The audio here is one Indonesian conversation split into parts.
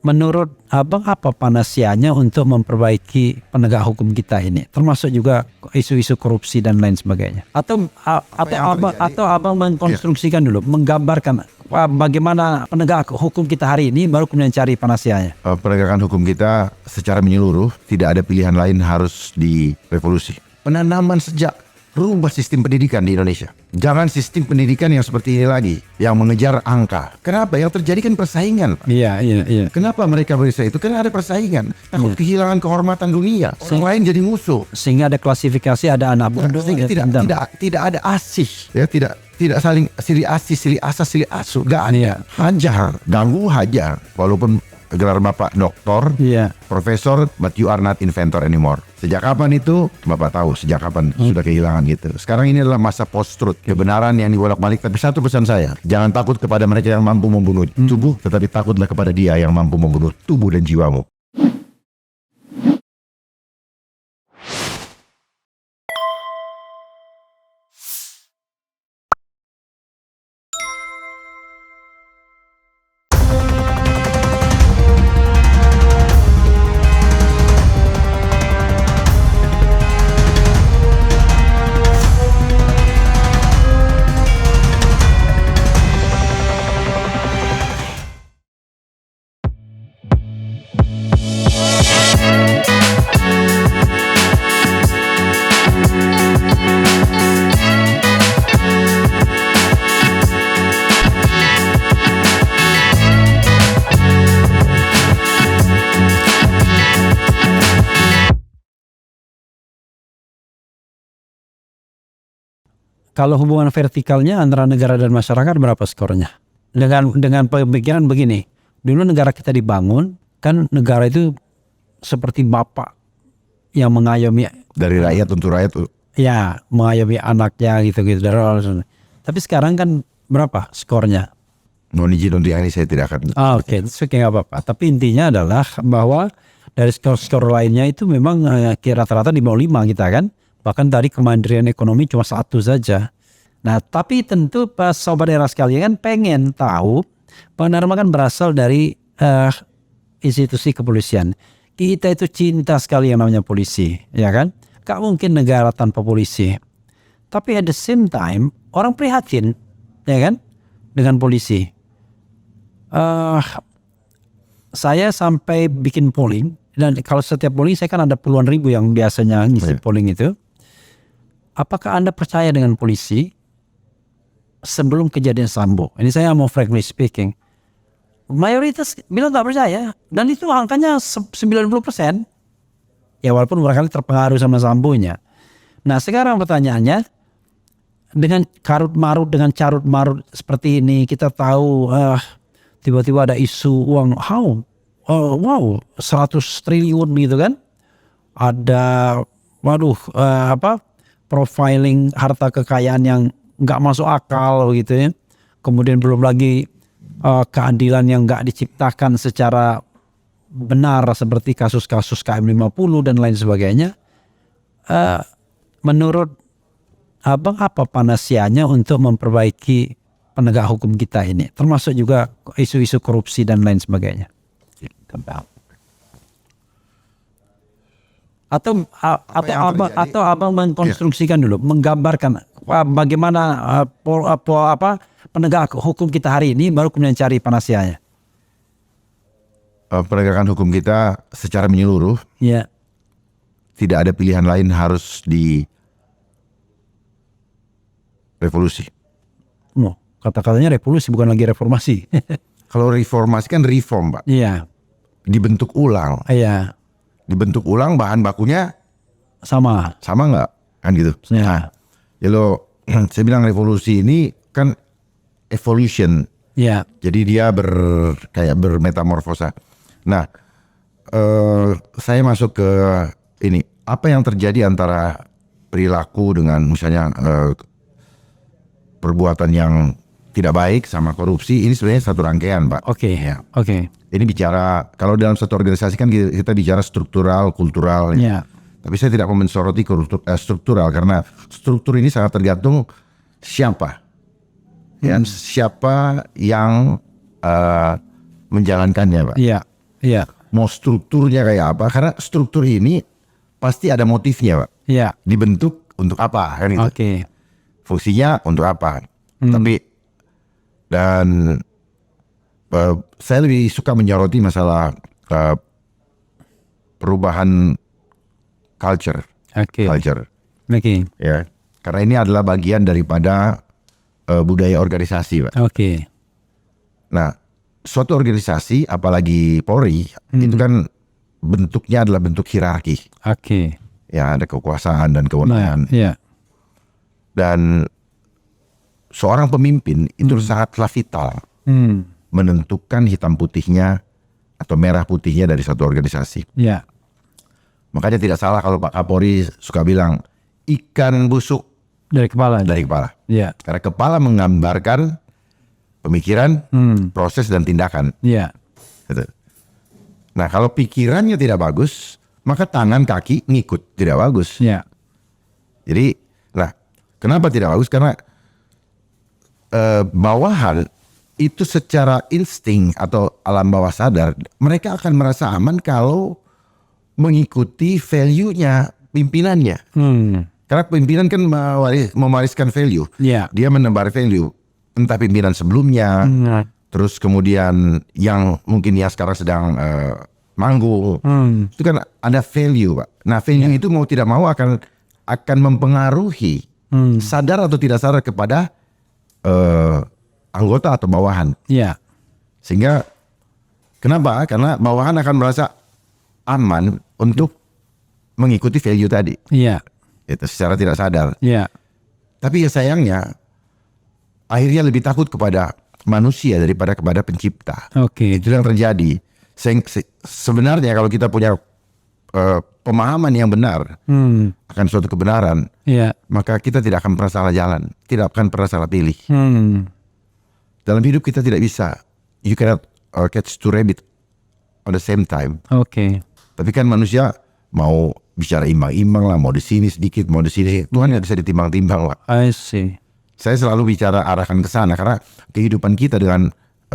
Menurut Abang apa panasianya untuk memperbaiki penegak hukum kita ini, termasuk juga isu-isu korupsi dan lain sebagainya? Atau Abang mengkonstruksikan dulu, menggambarkan bagaimana penegak hukum kita hari ini, baru kemudian cari panasianya. Penegakan hukum kita secara menyeluruh tidak ada pilihan lain, harus direvolusi. Penanaman sejak rubah sistem pendidikan di Indonesia. Jangan sistem pendidikan yang seperti ini lagi, yang mengejar angka. Kenapa? Yang terjadi kan persaingan. Iya. Kenapa mereka bisa itu? Karena ada persaingan. Takut kehilangan kehormatan dunia. Orang lain jadi musuh. Sehingga ada klasifikasi, ada anak bodoh. Tidak ada asih. Ya, tidak saling silih asih, silih asah, silih asuh. Gak ada. Hajar, ganggu hajar. Walaupun gelar Bapak doktor, profesor, but you are not inventor anymore. Sejak kapan itu? Bapak tahu sejak kapan sudah kehilangan gitu. Sekarang ini adalah masa post-truth, kebenaran yang dibolak-balik. Tapi satu pesan saya, jangan takut kepada mereka yang mampu membunuh tubuh, tetapi takutlah kepada Dia yang mampu membunuh tubuh dan jiwamu. Kalau hubungan vertikalnya antara negara dan masyarakat berapa skornya? Dengan pemikiran begini, dulu negara kita dibangun, kan negara itu seperti bapak yang mengayomi dari rakyat untuk rakyat. Ya, mengayomi anaknya gitu-gitu. Tapi sekarang kan berapa skornya? Mohon izin untuk yang ini saya tidak akan. Oke, nggak apa-apa. Tapi intinya adalah bahwa dari skor-skor lainnya itu memang rata-rata di bawah 5 kita kan. Bahkan tadi kemandirian ekonomi cuma 1 saja. Nah, tapi tentu pas sobat era sekalian kan pengen tahu, Panarma kan berasal dari institusi kepolisian. Kita itu cinta sekali yang namanya polisi, ya kan? Gak mungkin negara tanpa polisi. Tapi at the same time, orang prihatin, ya kan? Dengan polisi. Saya sampai bikin polling, dan kalau setiap polling saya kan ada puluhan ribu yang biasanya ngisi polling itu. Apakah Anda percaya dengan polisi sebelum kejadian Sambo? Ini saya mau frankly speaking. Mayoritas bilang gak percaya. Dan itu angkanya 90%. Ya walaupun barangkali terpengaruh sama Sambonya. Nah sekarang pertanyaannya, dengan karut-marut, dengan carut-marut seperti ini, kita tahu tiba-tiba ada isu uang, wow 100 triliun gitu kan. Ada, profiling harta kekayaan yang nggak masuk akal gitu ya. Kemudian belum lagi keadilan yang nggak diciptakan secara benar seperti kasus-kasus KM50 dan lain sebagainya. Menurut Abang apa panasianya untuk memperbaiki penegak hukum kita ini, termasuk juga isu-isu korupsi dan lain sebagainya? Atau Abang mengkonstruksikan dulu, menggambarkan bagaimana penegak hukum kita hari ini, baru kemudian cari panasianya. Penegakan hukum kita secara menyeluruh, tidak ada pilihan lain, harus direvolusi. Kata-katanya revolusi, bukan lagi reformasi. Kalau reformasi kan reform, Pak. Iya. Dibentuk ulang. Iya. Dibentuk ulang, bahan bakunya sama nggak kan gitu. Ya. Kalau saya bilang revolusi ini kan evolution. Ya. Jadi dia kayak bermetamorfosa. Nah, saya masuk ke ini, apa yang terjadi antara perilaku dengan misalnya perbuatan yang tidak baik sama korupsi, ini sebenarnya satu rangkaian, Pak. Oke. Ya. Oke. Ini bicara, kalau dalam satu organisasi kan kita bicara struktural, kultural. Ya. Tapi saya tidak mau mensoroti struktural, karena struktur ini sangat tergantung siapa. Ya, siapa yang menjalankannya, Pak. Iya. Iya. Mau strukturnya kayak apa? Karena struktur ini pasti ada motifnya, Pak. Iya. Dibentuk untuk apa? Kan itu. Oke. Fungsinya untuk apa? Tapi dan saya lebih suka menyoroti masalah perubahan culture. Oke. Culture. Oke. Ya. Karena ini adalah bagian daripada budaya organisasi, Pak. Oke. Nah, suatu organisasi, apalagi Polri, itu kan bentuknya adalah bentuk hierarki. Oke. Ya, ada kekuasaan dan kewenangan. Iya. Dan seorang pemimpin itu sangatlah vital menentukan hitam putihnya atau merah putihnya dari suatu organisasi. Iya. Makanya tidak salah kalau Pak Kapolri suka bilang ikan busuk Dari kepala. dari kepala. Iya. Karena kepala menggambarkan pemikiran, proses dan tindakan. Iya. Gitu. Nah, kalau pikirannya tidak bagus, maka tangan kaki ngikut tidak bagus. Iya. Jadi, nah, kenapa tidak bagus? Karena bawahan itu secara insting atau alam bawah sadar, mereka akan merasa aman kalau mengikuti value-nya pimpinannya. Karena pimpinan kan mewariskan value. Iya. Dia menebar value. Entah pimpinan sebelumnya, terus kemudian yang mungkin yang sekarang sedang manggung. Itu kan ada value, Pak. Nah, value itu mau tidak mau akan mempengaruhi sadar atau tidak sadar kepada anggota atau bawahan. Iya. Sehingga kenapa? Karena bawahan akan merasa aman untuk mengikuti value tadi. Iya. Itu secara tidak sadar. Iya. Tapi ya sayangnya akhirnya lebih takut kepada manusia daripada kepada pencipta. Oke. Itu yang terjadi. Sebenarnya kalau kita punya pemahaman yang benar akan suatu kebenaran, Iya. maka kita tidak akan pernah salah jalan, tidak akan pernah salah pilih. Dalam hidup kita tidak bisa, you cannot catch two rabbit at the same time. Oke. Tapi kan manusia mau bicara imbang-imbang lah, mau di sini sedikit, mau di sini. Tuhan nggak bisa ditimbang-timbang, Pak. I see. Saya selalu bicara arahkan ke sana karena kehidupan kita dengan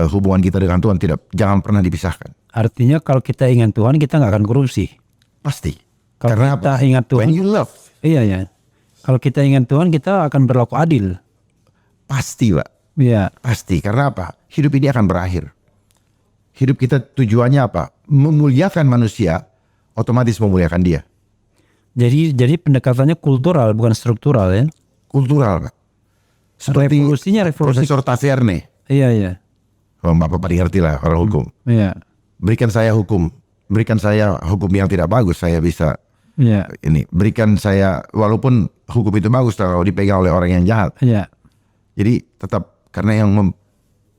hubungan kita dengan Tuhan jangan pernah dipisahkan. Artinya kalau kita ingat Tuhan, kita nggak akan korupsi. Pasti. Kalau Karena kita apa? ingat Tuhan, When you love. iya ya. Kalau kita ingat Tuhan, kita akan berlaku adil. Pasti, Pak. Iya. Pasti. Karena apa? Hidup ini akan berakhir. Hidup kita tujuannya apa? Memuliakan manusia, otomatis memuliakan dia. Jadi pendekatannya kultural bukan struktural ya. Kultural, Pak. Seperti Revolusinya revolusi. Profesor Taverne. Iya iya. Bapak paling ngerti lah orang hukum. Iya. Berikan saya hukum yang tidak bagus, saya bisa Iya. ini. Berikan saya, walaupun hukum itu bagus kalau dipegang oleh orang yang jahat. Iya. Jadi tetap, karena yang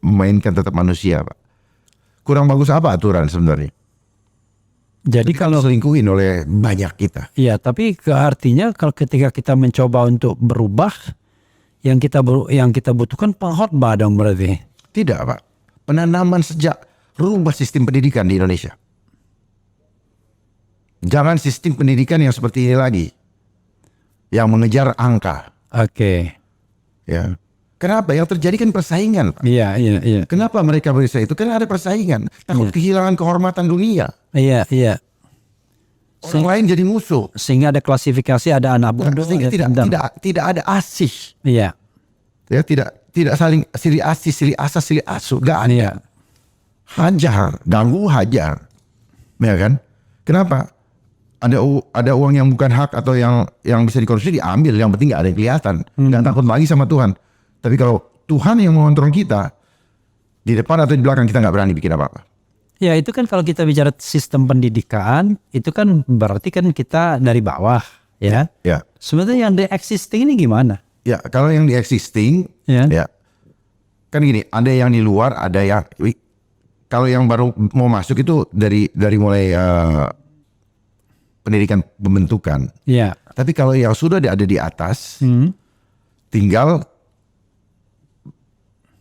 memainkan tetap manusia, Pak. Kurang bagus apa aturan sebenarnya? Jadi kalau selingkuhin oleh banyak kita. iya, tapi artinya kalau ketika kita mencoba untuk berubah, yang kita butuhkan pengkhotbah dong berarti. Tidak, Pak. Penanaman sejak rubah sistem pendidikan di Indonesia. Jangan sistem pendidikan yang seperti ini lagi. Yang mengejar angka. Oke. Ya. Kenapa? Yang terjadi kan persaingan, Pak. Iya, iya, iya. Kenapa mereka bisa itu? Karena ada persaingan. Takut kehilangan kehormatan dunia. Iya, iya. Orang lain jadi musuh. Sehingga ada klasifikasi, ada anak bodoh. Sehingga tidak ada asih. Iya. Ya, tidak saling silih asih, silih asah, silih asuh. Gak ada. Iya. Hajar, ganggu hajar. Ya kan? Kenapa? Ada uang yang bukan hak atau yang bisa dikorupsi diambil, yang penting gak ada yang kelihatan. Gak takut lagi sama Tuhan. Tapi kalau Tuhan yang mengontrol kita, di depan atau di belakang kita gak berani bikin apa-apa. Ya itu kan kalau kita bicara sistem pendidikan, itu kan berarti kan kita dari bawah ya. Ya. Sebenarnya yang di existing ini gimana? Ya, kalau yang di existing, ya kan gini, ada yang di luar, ada yang kalau yang baru mau masuk itu dari mulai pendidikan pembentukan. Ya. Tapi kalau yang sudah ada di atas, tinggal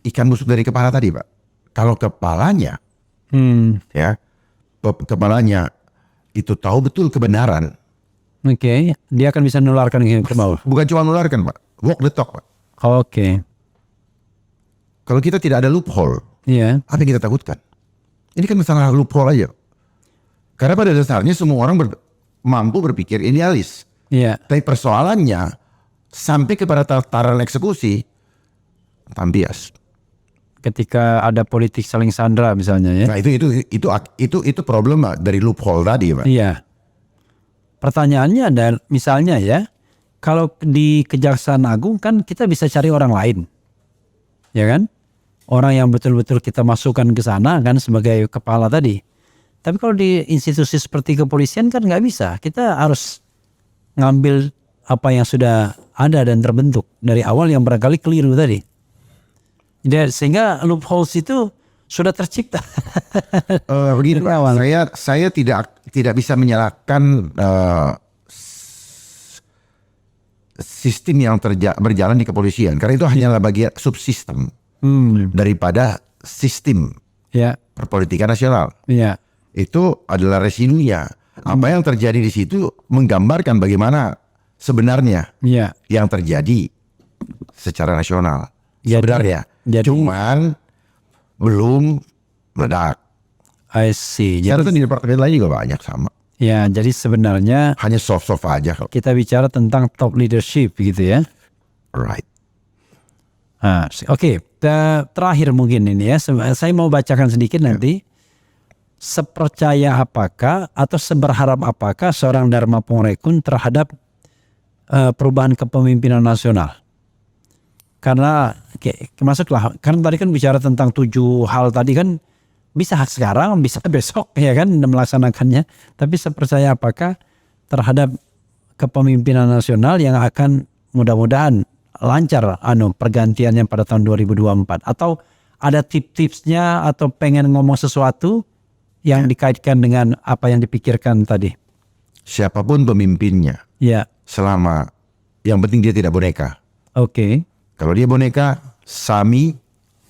ikan busuk dari kepala tadi, Pak. Kalau kepalanya, ya, kepalanya itu tahu betul kebenaran. Oke, dia akan bisa menularkan ke bawah. Bukan cuma menularkan, Pak. Walk the talk, Pak. Oke. Kalau kita tidak ada loophole, Iya. apa yang kita takutkan? Ini kan masalah loophole aja. Karena pada dasarnya semua orang mampu berpikir idealis. Iya. Tapi persoalannya sampai kepada tataran eksekusi tambias. Ketika ada politik saling sandra misalnya ya. Nah itu problem dari loophole tadi, Pak. Iya. Pertanyaannya ada misalnya ya, kalau di Kejaksaan Agung kan kita bisa cari orang lain, ya kan? Orang yang betul-betul kita masukkan ke sana kan sebagai kepala tadi. Tapi kalau di institusi seperti kepolisian kan nggak bisa. Kita harus ngambil apa yang sudah ada dan terbentuk dari awal yang barangkali keliru tadi. Sehingga loopholes itu sudah tercipta. Begini, saya tidak bisa menyalahkan sistem yang berjalan di kepolisian karena itu hanyalah bagian subsistem daripada sistem perpolitikan nasional. Iya. Itu adalah residunya. Apa yang terjadi di situ menggambarkan bagaimana sebenarnya yang terjadi secara nasional. Sebenarnya. Cuman belum meledak. I see. Jadi di departemen lain juga banyak sama. Ya, jadi sebenarnya hanya soft-soft aja. Kita bicara tentang top leadership gitu ya. Right. Oke. Terakhir mungkin ini ya. Saya mau bacakan sedikit nanti. Sepercaya apakah atau seberharap apakah seorang Dharma Pongrekun terhadap perubahan kepemimpinan nasional? Karena masuklah, kan tadi kan bicara tentang 7 hal tadi kan bisa sekarang, bisa besok ya kan melaksanakannya. Tapi sepercaya apakah terhadap kepemimpinan nasional yang akan mudah-mudahan lancar pergantiannya pada tahun 2024? Atau ada tips-tipsnya atau pengen ngomong sesuatu yang dikaitkan dengan apa yang dipikirkan tadi? Siapapun pemimpinnya, selama yang penting dia tidak boneka. Oke. Kalau dia boneka, sami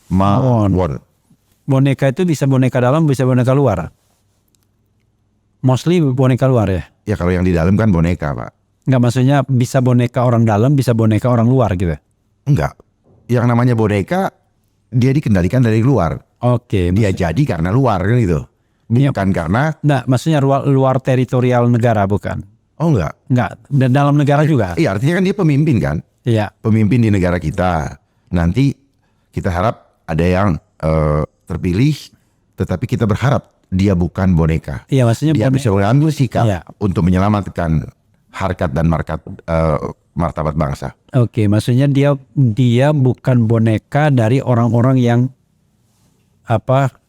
mawon. Boneka itu bisa boneka dalam, bisa boneka luar. Mostly boneka luar ya? Ya kalau yang di dalam kan boneka, Pak. Enggak, maksudnya bisa boneka orang dalam, bisa boneka orang luar gitu? Enggak. Yang namanya boneka, dia dikendalikan dari luar. Oke. Dia jadi karena luar kan gitu. Bukan karena... Nah, maksudnya luar teritorial negara bukan? Oh enggak. Enggak, dan dalam negara juga? Iya, artinya kan dia pemimpin kan? Iya. Pemimpin di negara kita. Nanti kita harap ada yang terpilih, tetapi kita berharap dia bukan boneka. Iya, maksudnya dia bisa mengambil sikap untuk menyelamatkan harkat dan martabat bangsa. Oke, maksudnya dia bukan boneka dari orang-orang yang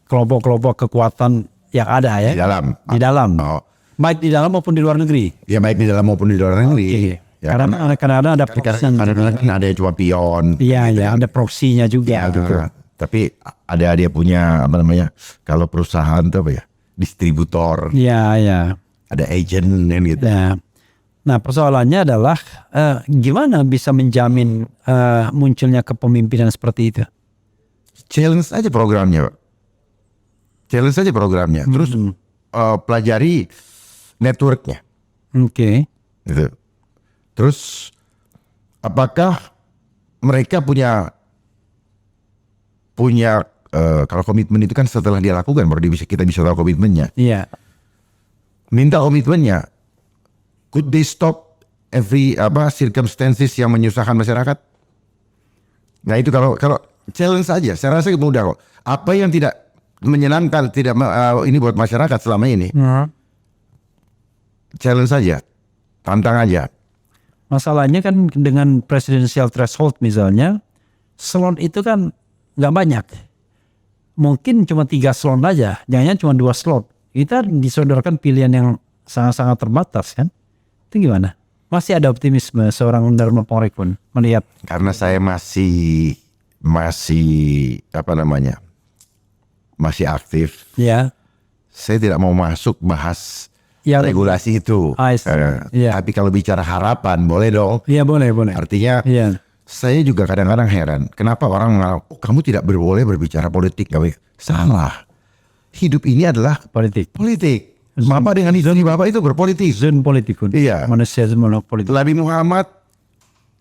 kelompok-kelompok kekuatan yang ada ya? Di dalam. Oh. Baik di dalam maupun di luar negeri. Ya baik di dalam maupun di luar negeri. Okay. Ya, karena ada kadang-kadang ada yang cuma pion. Iya, gitu. Ada proksinya juga. Ya, gitu. Tapi ada dia punya kalau perusahaan itu distributor. Iya. Ada agent gitu. Nah, persoalannya adalah gimana bisa menjamin munculnya kepemimpinan seperti itu? Challenge aja programnya, Pak. Challenge aja programnya. Terus pelajari networknya. Oke. Gitu. Terus apakah mereka punya kalau komitmen itu kan setelah dia lakukan baru kita bisa tahu komitmennya. Iya. Minta komitmennya. Could they stop every circumstances yang menyusahkan masyarakat? Nah itu kalau challenge saja. Saya rasa mudah kok. Apa yang tidak menyenangkan ini buat masyarakat selama ini? Challenge saja, tantang aja. Masalahnya kan dengan presidential threshold misalnya, slot itu kan nggak banyak. Mungkin cuma 3 slot aja, jangan cuma 2 slot. Kita disodorkan pilihan yang sangat-sangat terbatas kan. Itu gimana? Masih ada optimisme seorang Dharma Pongrekun melihat? Karena saya masih masih aktif. Ya. Saya tidak mau masuk bahas regulasi itu. Tapi kalau bicara harapan boleh dong. Iya boleh. Artinya saya juga kadang-kadang heran. Kenapa orang menganggap kamu tidak boleh berbicara politik? Salah. Hidup ini adalah politik. Bapak dengan istri Bapak itu berpolitik. Zon politikun. Iya. Manusia politik. Nabi Muhammad,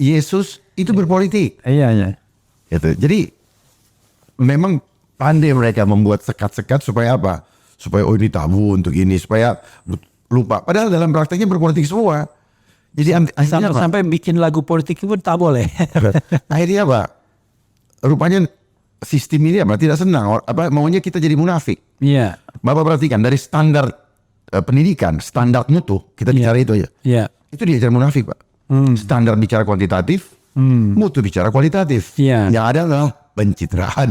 Yesus itu berpolitik. Iya. Gitu. Jadi memang pandai mereka membuat sekat-sekat supaya apa? supaya ini tabu untuk ini, supaya lupa. Padahal dalam prakteknya berpolitik semua. Jadi sampai bikin lagu politik pun tak boleh. Akhirnya apa? Rupanya sistem ini tidak senang. Maunya kita jadi munafik. Iya. Bapak perhatikan dari standar pendidikan, standar mutu, kita bicara itu aja. Iya. Itu diajar munafik, Pak. Standar bicara kuantitatif, mutu bicara kualitatif. Iya. Yang ada adalah pencitraan.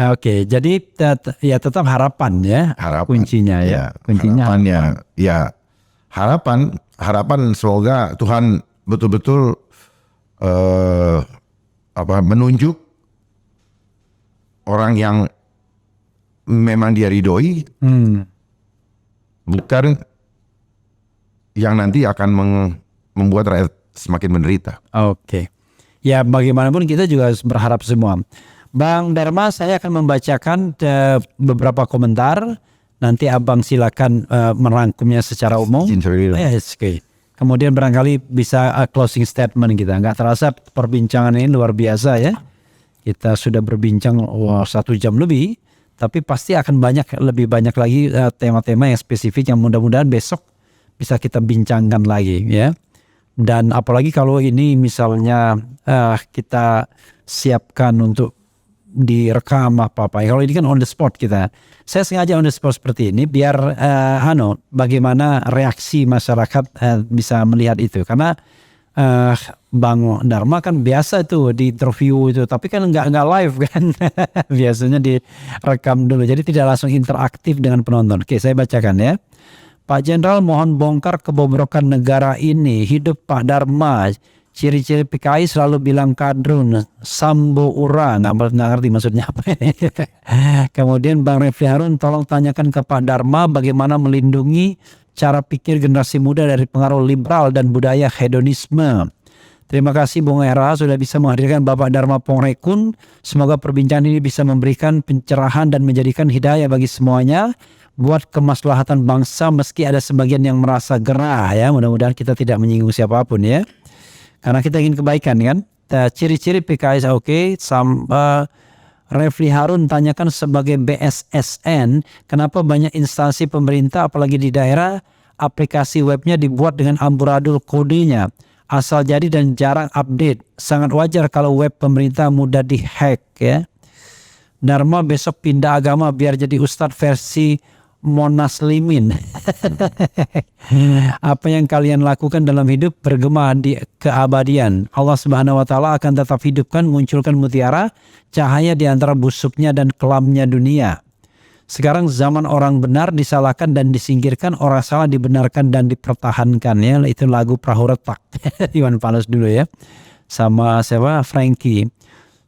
Oke, jadi ya tetap harapan ya. Harapan. Kuncinya ya. Kuncinya harapannya ya. Harapan semoga Tuhan betul-betul menunjuk orang yang memang dia ridhoi, bukan yang nanti akan membuat rakyat semakin menderita. Oke. Ya bagaimanapun kita juga harus berharap semua. Bang Dharma, saya akan membacakan beberapa komentar. Nanti Abang silakan merangkumnya secara umum. Yes, okay. Kemudian barangkali bisa closing statement kita. Nggak terasa perbincangan ini luar biasa ya. Kita sudah berbincang 1 jam lebih. Tapi pasti akan lebih banyak lagi tema-tema yang spesifik yang mudah-mudahan besok bisa kita bincangkan lagi ya. Dan apalagi kalau ini misalnya kita siapkan untuk direkam apa-apa. Kalau ini kan on the spot kita. Saya sengaja on the spot seperti ini biar bagaimana reaksi masyarakat bisa melihat itu. Karena Bang Dharma kan biasa tuh di interview itu, tapi kan nggak live kan. Biasanya direkam dulu. Jadi tidak langsung interaktif dengan penonton. Oke, saya bacakan ya. Pak Jenderal, mohon bongkar kebobrokan negara ini. Hidup Pak Dharma. Ciri-ciri PKI selalu bilang kadrun, sambo ura, nggak ngerti maksudnya apa. Kemudian Bang Refli Harun, tolong tanyakan ke Pak Dharma bagaimana melindungi cara pikir generasi muda dari pengaruh liberal dan budaya hedonisme. Terima kasih Bung Era sudah bisa menghadirkan Bapak Dharma Pongrekun. Semoga perbincangan ini bisa memberikan pencerahan dan menjadikan hidayah bagi semuanya buat kemaslahatan bangsa, meski ada sebagian yang merasa gerah ya. Mudah-mudahan kita tidak menyinggung siapapun ya. Karena kita ingin kebaikan kan. Ciri-ciri PKS oke. Refli Harun tanyakan sebagai BSSN, kenapa banyak instansi pemerintah apalagi di daerah aplikasi webnya dibuat dengan amburadul kodenya, asal jadi dan jarang update. Sangat wajar kalau web pemerintah mudah dihack ya. Dharma besok pindah agama biar jadi ustadz versi Monaslimin. Apa yang kalian lakukan dalam hidup bergema di keabadian. Allah Subhanahu wa taala akan tetap hidupkan, munculkan mutiara, cahaya di antara busuknya dan kelamnya dunia. Sekarang zaman orang benar disalahkan dan disingkirkan, orang salah dibenarkan dan dipertahankan ya. Itu lagu Perahu Retak. Iwan Fals dulu ya. Sama siapa? Frankie.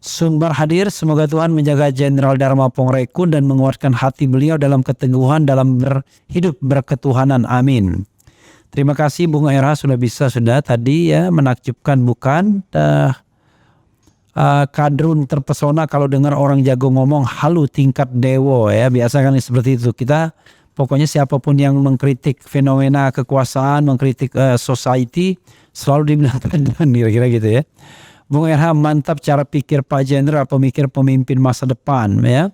Sumber hadir, semoga Tuhan menjaga Jenderal Dharma Pongrekun dan menguatkan hati beliau dalam keteguhan dalam hidup berketuhanan. Amin. Terima kasih Bung Era sudah tadi ya, menakjubkan bukan? Kadrun terpesona kalau dengar orang jago ngomong halu tingkat dewo ya, biasa kan seperti itu. Kita pokoknya siapapun yang mengkritik fenomena kekuasaan, mengkritik society selalu dibilangkan kira-kira gitu ya. Bung RH, mantap cara pikir Pak Jenderal, pemimpin masa depan ya.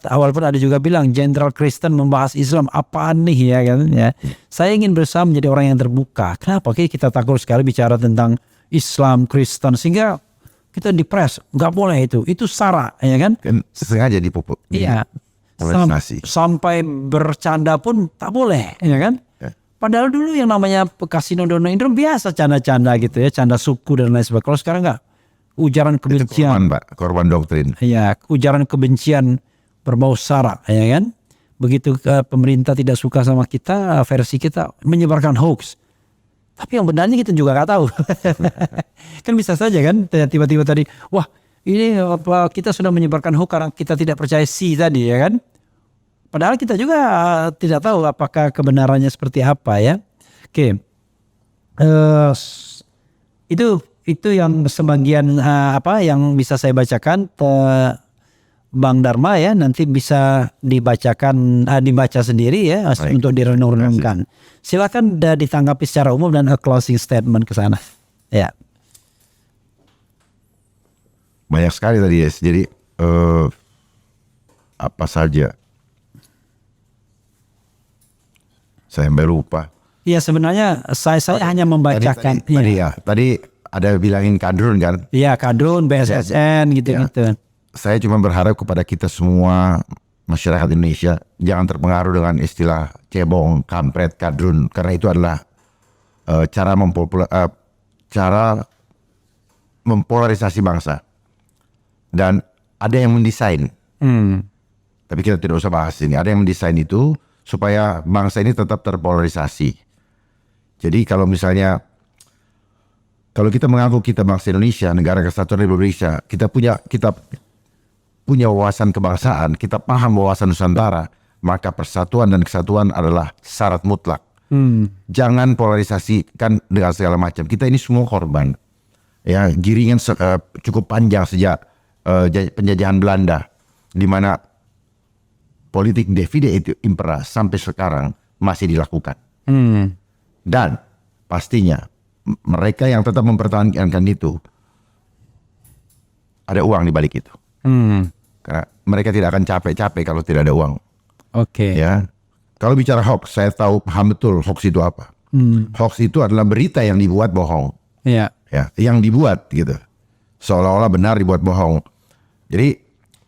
Awal pun ada juga bilang Jenderal Kristen membahas Islam, apaan nih ya kan ya. Saya ingin berusaha menjadi orang yang terbuka. Kenapa? Kita takut sekali bicara tentang Islam, Kristen sehingga kita depres. Nggak boleh itu sara ya kan. Sengaja dipupuk. Iya. Sampai bercanda pun tak boleh ya kan. Padahal dulu yang namanya Kasino Dono Indro biasa canda-canda gitu ya, canda suku dan lain sebagainya. Kalau sekarang enggak, ujaran kebencian. Korban doktrin. Iya, ujaran kebencian berbau sara, ya kan? Begitu pemerintah tidak suka sama kita, versi kita menyebarkan hoax. Tapi yang benarnya kita juga nggak tahu. Kan bisa saja kan, tiba-tiba tadi, wah ini kita sudah menyebarkan hoax karena kita tidak percaya tadi ya kan? Padahal kita juga tidak tahu apakah kebenarannya seperti apa ya. Oke, itu yang sebagian yang bisa saya bacakan. Bang Dharma ya, nanti bisa dibaca sendiri ya. Baik. Untuk direnung-renungkan. Silakan ditanggapi secara umum dan closing statement ke sana. Ya. Banyak sekali tadi ya. Jadi apa saja. Saya sampai lupa. Iya, sebenarnya saya hanya membacakan. Tadi ada bilangin kadrun kan? Iya, kadrun, BSSN gitu-gitu. Saya cuma berharap kepada kita semua masyarakat Indonesia jangan terpengaruh dengan istilah cebong, kampret, kadrun, karena itu adalah cara mempolarisasi bangsa. Dan ada yang mendesain, tapi kita tidak usah bahas ini. Ada yang mendesain itu supaya bangsa ini tetap terpolarisasi. Jadi kalau misalnya kalau kita mengaku kita bangsa Indonesia, negara kesatuan Republik Indonesia, kita punya wawasan kebangsaan, kita paham wawasan Nusantara, maka persatuan dan kesatuan adalah syarat mutlak. Jangan polarisasikan dengan segala macam. Kita ini semua korban. Ya, giringan cukup panjang sejak penjajahan Belanda, di mana politik divide et impera sampai sekarang masih dilakukan. Dan pastinya mereka yang tetap mempertahankan itu ada uang di balik itu. Karena mereka tidak akan capek-capek kalau tidak ada uang. Oke. Ya, kalau bicara hoax, saya paham betul hoax itu apa. Hoax itu adalah berita yang dibuat bohong. Iya. Ya, yang dibuat gitu, seolah-olah benar dibuat bohong. Jadi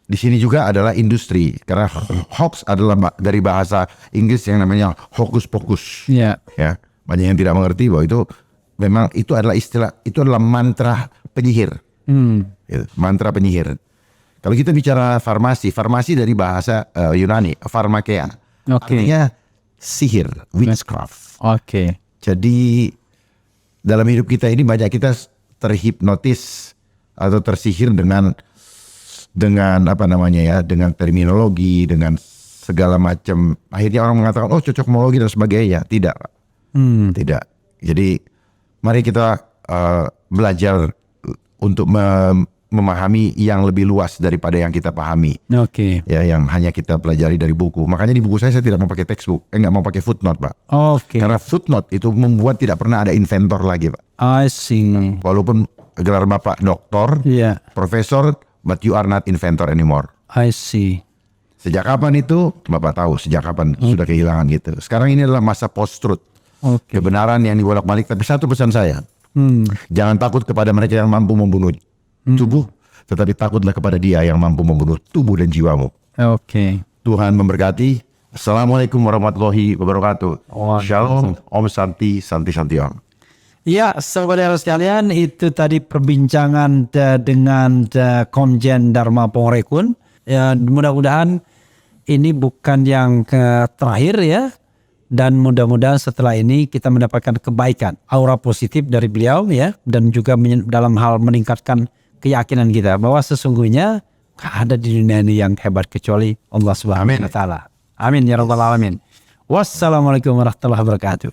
di sini juga adalah industri, karena hoax adalah dari bahasa Inggris yang namanya hocus pocus. Iya. Ya, banyak yang tidak mengerti bahwa itu memang itu adalah istilah, itu adalah mantra penyihir. Gitu, mantra penyihir. Kalau kita bicara farmasi dari bahasa Yunani, pharmakeia. Artinya sihir, witchcraft. Jadi dalam hidup kita ini banyak kita terhipnotis atau tersihir dengan apa namanya ya, dengan terminologi, dengan segala macam. Akhirnya orang mengatakan oh cocokmologi dan sebagainya. Tidak. Tidak. Jadi mari kita belajar untuk memahami yang lebih luas daripada yang kita pahami. Ya, yang hanya kita pelajari dari buku. Makanya di buku saya tidak mau pakai textbook, nggak mau pakai footnote, Pak. Karena footnote itu membuat tidak pernah ada inventor lagi, Pak. I see. Walaupun gelar Bapak doktor, profesor, but you are not inventor anymore. I see. Sejak kapan itu? Bapak tahu sejak kapan sudah kehilangan gitu. Sekarang ini adalah masa post-truth. Kebenaran yang dibolak-balik. Tapi satu pesan saya, jangan takut kepada mereka yang mampu membunuh tubuh, tetapi takutlah kepada Dia yang mampu membunuh tubuh dan jiwamu. Tuhan memberkati. Assalamualaikum warahmatullahi wabarakatuh. Shalom, Om Santi, Santi Santi Om. Ya, saudara sekalian, itu tadi perbincangan dengan Komjen Dharma Pongrekun. Ya, mudah-mudahan ini bukan yang terakhir ya. Dan mudah-mudahan setelah ini kita mendapatkan kebaikan, aura positif dari beliau ya. Dan juga dalam hal meningkatkan keyakinan kita bahwa sesungguhnya gak ada di dunia ini yang hebat kecuali Allah Subhanahu wa taala. Amin ya rabbal alamin. Wassalamualaikum warahmatullahi wabarakatuh.